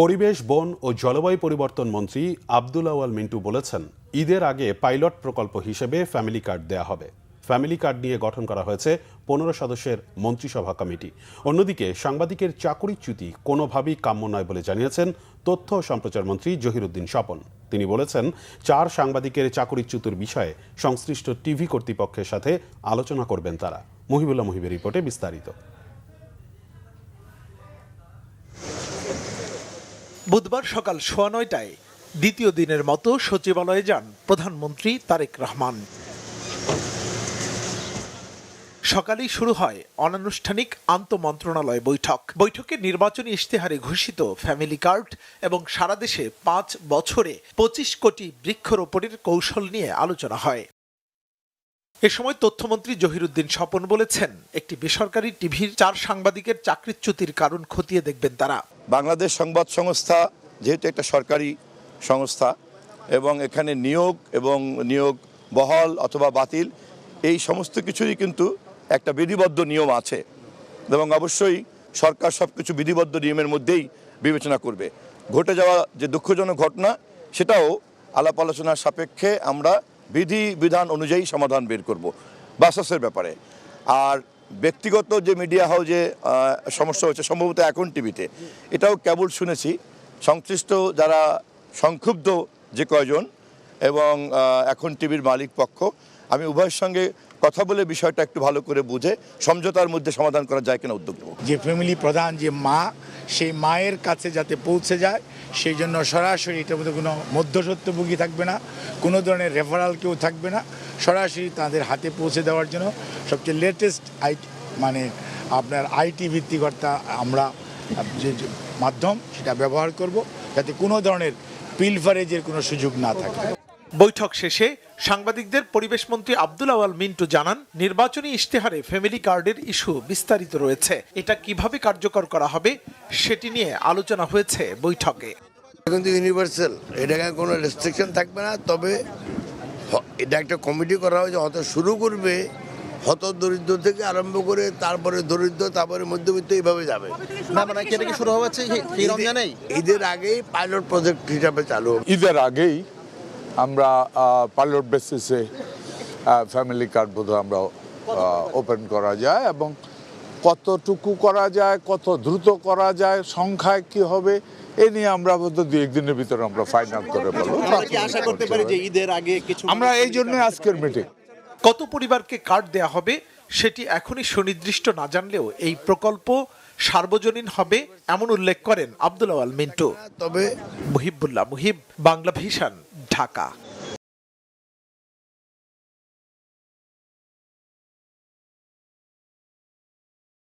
পরিবেশ, বন ও জলবায়ু পরিবর্তন মন্ত্রী আব্দুল আওয়াল মিন্টু বলেছেন, ঈদের আগে পাইলট প্রকল্প হিসেবে ফ্যামিলি কার্ড দেয়া হবে। ফ্যামিলি কার্ড নিয়ে গঠন করা হয়েছে 15 সদস্যের মন্ত্রিসভা কমিটি। অন্যদিকে সাংবাদিকের চাকরিচ্যুতি কোনোভাবেই কাম্য নয় বলে জানিয়েছেন তথ্য ও সম্প্রচার মন্ত্রী জহিরুদ্দিন স্বপন। তিনি বলেছেন, 4 সাংবাদিকের চাকরিচ্যুতির বিষয়ে সংশ্লিষ্ট টিভি কর্তৃপক্ষের সাথে আলোচনা করবেন তারা। মহিবুল্লাহ মুহিবের রিপোর্টে বিস্তারিত। বুধবার সকাল 9:15টায় দ্বিতীয় দিনের মতো সচিবালয়ে যান প্রধানমন্ত্রী তারেক রহমান। সকালেই শুরু হয় অনানুষ্ঠানিক আন্তঃমন্ত্রণালয় বৈঠকে নির্বাচনী ইশতেহারে ঘোষিত ফ্যামিলি কার্ড এবং সারা দেশে 5 বছরে 25 কোটি বৃক্ষরোপণের কৌশল নিয়ে আলোচনা হয়। এ সময় তথ্যমন্ত্রী জহিরুদ্দিন স্বপন বলেছেন, একটি বেসরকারি টিভির 4 সাংবাদিকের চাকরিচ্যুতির কারণ খতিয়ে দেখবেন তারা। বাংলাদেশ সংবাদ সংস্থা যেহেতু একটা সরকারি সংস্থা এবং এখানে নিয়োগ বহাল অথবা বাতিল এই সমস্ত কিছুরই কিন্তু একটা বিধিবদ্ধ নিয়ম আছে এবং অবশ্যই সরকার সবকিছু বিধিবদ্ধ নিয়মের মধ্যেই বিবেচনা করবে। ঘটে যাওয়া যে দুঃখজনক ঘটনা সেটাও আলাপ আলোচনার সাপেক্ষে আমরা বিধান অনুযায়ী সমাধান বের করব বাসাসের ব্যাপারে। আর ব্যক্তিগত যে মিডিয়া হাউসে সমস্যা হচ্ছে সম্ভবত এখন টিভিতে, এটাও কেবল শুনেছি সংশ্লিষ্ট যারা সংক্ষুব্ধ যে কয়জন এবং এখন টিভির মালিক পক্ষ, আমি উভয়ের সঙ্গে কথা বলে বিষয়টা একটু ভালো করে বুঝে সমঝোতার মধ্যে সমাধান করা যায় কিনা উদ্যোগ নেব। যে ফ্যামিলি প্রধান যে মা, সেই মায়ের কাছে যাতে পৌঁছে যায় সেই জন্য সরাসরি এটার মধ্যে কোনো মধ্যস্বত্বভোগী থাকবে না, কোনো ধরনের রেফারাল কেউ থাকবে না, সরাসরি তাদের হাতে পৌঁছে দেওয়ার জন্য সবচেয়ে লেটেস্ট আপনার আইটি ভিত্তিকর্তা আমরা যে মাধ্যম সেটা ব্যবহার করব যাতে কোনো ধরনের পিলফারেজের কোনো সুযোগ না থাকে। বৈঠক শেষে সাংবাদিকদের পরিবেশ মন্ত্রী আব্দুল আওয়াল মিন্টু জানান, নির্বাচনী ইশতেহারে ফ্যামিলি কার্ডের ইস্যু বিস্তারিত রয়েছে। এটা কিভাবে কার্যকর করা হবে সেটি নিয়ে আলোচনা হয়েছে বৈঠকে। কিন্তু ইউনিভার্সাল, এটাকে কোনো রেস্ট্রিকশন থাকবে না, তবে এটা একটা কমিটি করা হয়েছে, হয়তো শুরু করবে হত দরিদ্র থেকে আরম্ভ করে তারপরে দরিদ্র, তারপরে মধ্যবিত্ত, এইভাবে যাবে। শুরু হয়েছে ঈদের আগেই পাইলট প্রজেক্ট হিসাবে চালু হবে। ঈদের আগেই আমরা পাইলট বেসিসে ফ্যামিলি কার্ড বোধহয় আমরা ওপেন করা যায় এবং কতটুকু করা যায়, কত দ্রুত করা যায়, সংখ্যায় কি হবে এ নিয়ে আমরা বোধ 2-1 দিনের ভিতরে আমরা ফাইনাল করে বলবো। আশা করতে পারি যে ঈদের আগে কিছু আমরা এই জন্য আজকের মিটিং। কত পরিবারকে কার্ড দেয়া হবে সেটি এখনই সুনির্দিষ্ট না জানলেও এই প্রকল্প সার্বজনীন হবে এমন উল্লেখ করেন আব্দুল আওয়াল মিন্টু। তবে মুহিবুল্লাহ মুহিব, বাংলা ভিশন, ঢাকা।